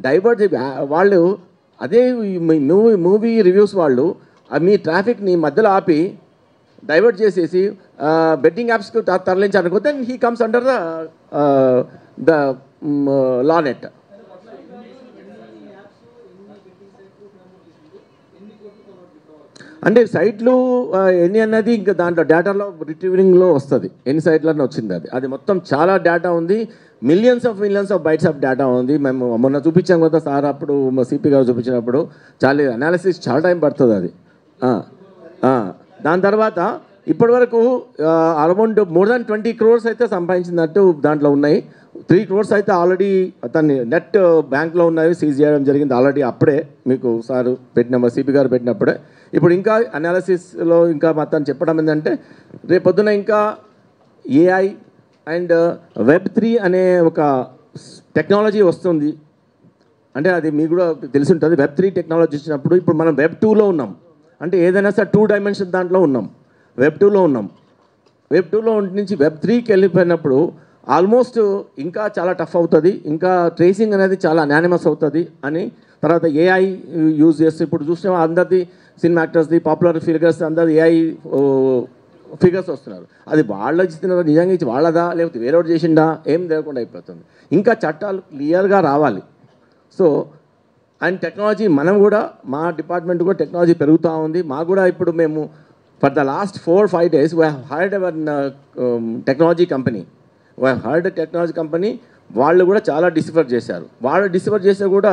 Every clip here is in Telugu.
డైవర్ట్ వాళ్ళు అదే మూవీ రివ్యూస్ వాళ్ళు మీ ట్రాఫిక్ని మధ్యలో ఆపి డైవర్ట్ చేసేసి బెట్టింగ్ యాప్స్కి తరలించాలనుకుంటే he comes under the law net. అంటే సైట్లు ఎన్ని అన్నది ఇంకా దాంట్లో డేటాలో రిట్రీవింగ్లో వస్తుంది, ఎన్ని సైట్లన్నీ వచ్చింది. అది మొత్తం చాలా డేటా ఉంది, millions of bytes of data ఉంది. మేము మొన్న చూపించాం కదా సార్, అప్పుడు మా సిపి గారు చూపించినప్పుడు చాలా అనాలిసిస్ చాలా టైం పడుతుంది అది. దాని తర్వాత ఇప్పటి వరకు అరౌండ్ మోర్ దాన్ 20 crores అయితే సంపాదించినట్టు దాంట్లో ఉన్నాయి. 3 crores అయితే ఆల్రెడీ అతన్ని నెట్ బ్యాంక్లో ఉన్నాయి, సీజ్ చేయడం జరిగింది ఆల్రెడీ. అప్పుడే మీకు సార్ పెట్టిన సిపి గారు పెట్టినప్పుడే. ఇప్పుడు ఇంకా అనాలిసిస్లో ఇంకా మొత్తం చెప్పడం ఏంటంటే రేపొద్దున ఇంకా ఏఐ అండ్ Web3 అనే ఒక టెక్నాలజీ వస్తుంది. అంటే అది మీకు కూడా తెలిసి ఉంటుంది. Web3 టెక్నాలజీ వచ్చినప్పుడు ఇప్పుడు మనం Web2లో ఉన్నాం. అంటే ఏదైనా సార్ 2 dimension దాంట్లో ఉన్నాం, Web2లో ఉన్నాం. Web2లో నుంచి Web3కి వెళ్ళిపోయినప్పుడు ఆల్మోస్ట్ ఇంకా చాలా టఫ్ అవుతుంది, ఇంకా ట్రేసింగ్ అనేది చాలా అనానిమస్ అవుతుంది అని. తర్వాత ఏఐ యూజ్ చేస్తే ఇప్పుడు చూసిన అందరిది సినిమా యాక్టర్స్ది పాపులర్ ఫిగర్స్ అందరు ఏఐ ఫిగర్స్ వస్తున్నారు. అది వాళ్ళ ఇచ్చినారా నిజంగా ఇచ్చి వాళ్ళదా లేకపోతే వేరేవాడు చేసిండా ఏం లేకుండా అయిపోతుంది. ఇంకా చట్టాలు క్లియర్గా రావాలి. సో అండ్ టెక్నాలజీ మనం కూడా మా డిపార్ట్మెంట్ కూడా టెక్నాలజీ పెరుగుతూ ఉంది. మాకు కూడా ఇప్పుడు మేము for the last 4-5 days we have hired hour technology company. వాళ్ళు కూడా చాలా డిసిఫర్ చేశారు. వాళ్ళు డిసిఫర్ చేస్తే కూడా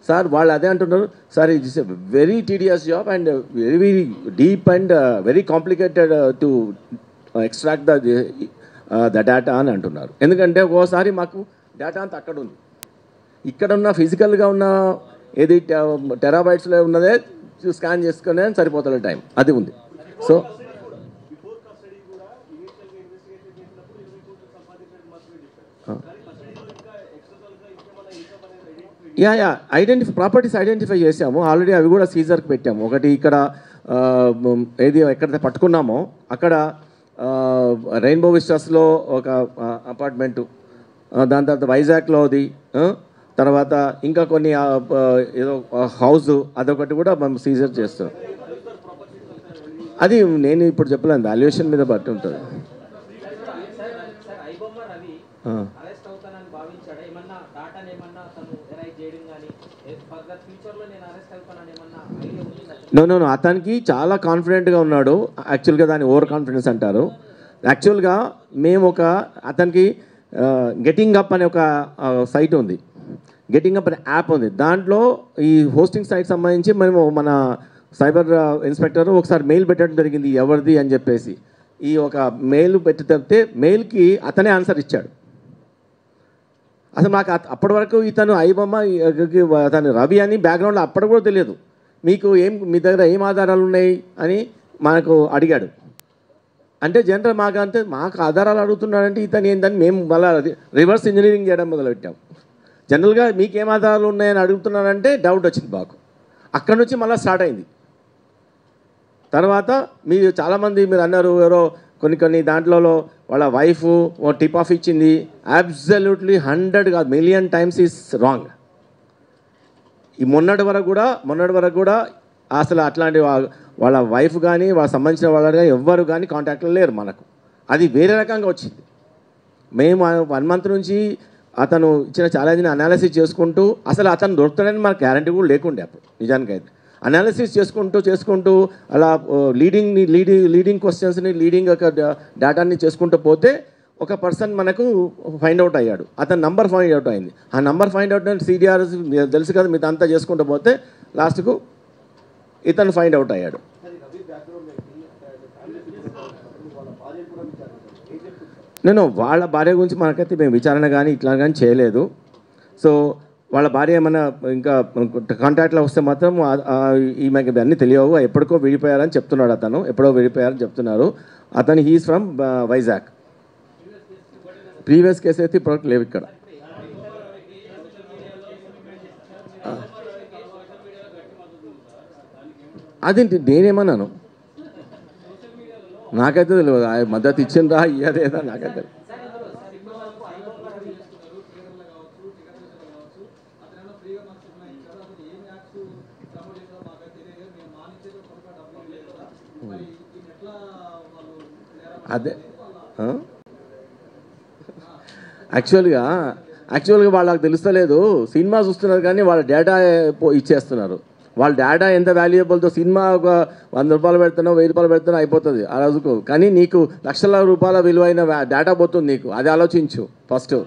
సార్ వాళ్ళు అదే అంటున్నారు, sir it is a very tedious job and very very deep and very complicated to extract the data అని అంటున్నారు. ఎందుకంటే ఒక్కోసారి మాకు డేటా అంతా అక్కడ ఉంది, ఇక్కడ ఉన్న ఫిజికల్గా ఉన్న ఏది టెరాబైట్స్లో ఉన్నదే స్కాన్ చేసుకునే సరిపోతుంది టైం, అది ఉంది. సో ప్రాపర్టీస్ ఐడెంటిఫై చేసాము ఆల్రెడీ, అవి కూడా సీజర్కి పెట్టాము. ఒకటి ఇక్కడ ఏది ఎక్కడైతే పట్టుకున్నామో అక్కడ రెయిన్బో విస్టాస్లో ఒక అపార్ట్మెంటు, దాని తర్వాత వైజాగ్లోది, తర్వాత ఇంకా కొన్ని ఏదో హౌస్ అదొకటి కూడా మనం సీజర్ చేస్తాం. అది నేను ఇప్పుడు చెప్పలేను, వాల్యుయేషన్ మీద బట్టి ఉంటుంది. నో అతనికి చాలా కాన్ఫిడెంట్గా ఉన్నాడు. యాక్చువల్గా దాన్ని ఓవర్ కాన్ఫిడెన్స్ అంటారు. యాక్చువల్గా మేము అతనికి గెటింగ్ అప్ అనే ఒక సైట్ ఉంది, గెటింగ్ అప్ అనే యాప్ ఉంది. దాంట్లో ఈ హోస్టింగ్ సైట్ సంబంధించి మేము మన సైబర్ ఇన్స్పెక్టర్ ఒకసారి మెయిల్ పెట్టడం జరిగింది, ఎవరిది అని చెప్పేసి. ఈ ఒక మెయిల్ పెట్టి మెయిల్కి అతనే ఆన్సర్ ఇచ్చాడు. అసలు నాకు అప్పటి వరకు ఇతను ఐబొమ్మ అతను రవి అని బ్యాక్గ్రౌండ్లో అప్పటి కూడా తెలియదు. మీ దగ్గర ఏం ఆధారాలు ఉన్నాయి అని మనకు అడిగాడు. అంటే జనరల్ మాకు ఆధారాలు అడుగుతున్నాడంటే ఇతను ఏంటని మేము మళ్ళీ రివర్స్ ఇంజనీరింగ్ చేయడం మొదలుపెట్టాం. జనరల్గా మీకు ఏం ఆధారాలు ఉన్నాయని అడుగుతున్నానంటే డౌట్ వచ్చింది మాకు. అక్కడ నుంచి మళ్ళీ స్టార్ట్ అయింది. తర్వాత చాలామంది మీరు అన్నారు ఎవరో కొన్ని దాంట్లో వాళ్ళ వైఫ్ టిప్ ఆఫ్ ఇచ్చింది. అబ్సల్యూట్లీ 100 కాదు, 1,000,000 times ఈజ్ రాంగ్. ఈ మొన్నటి వరకు కూడా అసలు అట్లాంటి వాళ్ళ వైఫ్ కానీ వాళ్ళ సంబంధించిన వాళ్ళు కానీ ఎవ్వరు కానీ కాంటాక్ట్లో లేరు మనకు. అది వేరే రకంగా వచ్చింది. మేము 1 month నుంచి అతను ఇచ్చిన ఛాలెంజ్ని అనాలిసిస్ చేసుకుంటూ, అసలు అతను దొరుకుతాడని మనకు గ్యారంటీ కూడా లేకుండే అప్పుడు. నిజానికైతే అనాలిసిస్ చేసుకుంటూ అలా లీడింగ్ క్వశ్చన్స్ని లీడింగ్ ఒక డేటాని చేసుకుంటూ పోతే ఒక పర్సన్ మనకు ఫైండ్ అవుట్ అయ్యాడు. అతని నంబర్ ఫైండ్ అవుట్ అయింది. ఆ నంబర్ ఫైండ్ అవుట్ అంటే CDR తెలుసు కదా, మీరు అంతా చేసుకుంటూ పోతే లాస్ట్కు ఇతను ఫైండ్ అవుట్ అయ్యాడు. నేను వాళ్ళ భార్య గురించి మనకైతే మేము విచారణ కానీ ఇట్లా కానీ చేయలేదు. సో వాళ్ళ భార్య ఏమైనా ఇంకా కాంటాక్ట్లో వస్తే మాత్రం ఈమెకి అన్నీ తెలియవు, ఎప్పటికో విడిపోయారని చెప్తున్నాడు. ఎప్పుడో విడిపోయారని చెప్తున్నారు. అతను he's from Vizag. Previous case అయితే ఇప్పటివరకు లేవు ఇక్కడ. అదేంటి నేనేమన్నాను, నాకైతే తెలియదు. మద్దతు ఇచ్చిందా ఇయ్యలేదా నాకైతే. అదే యాక్చువల్గా వాళ్ళకి తెలుస్తలేదు, సినిమా చూస్తున్నారు కానీ వాళ్ళ డేటా ఇచ్చేస్తున్నారు. వాళ్ళ డేటా ఎంత వాల్యుయబుల్తో, సినిమా ఒక 100 రూపాయలు పెడుతున్నావు, 1000 రూపాయలు పెడుతున్నావు, అయిపోతుంది ఆ రోజుకు. కానీ నీకు లక్షల రూపాయల విలువైన డేటా పోతుంది నీకు, అది ఆలోచించు ఫస్ట్.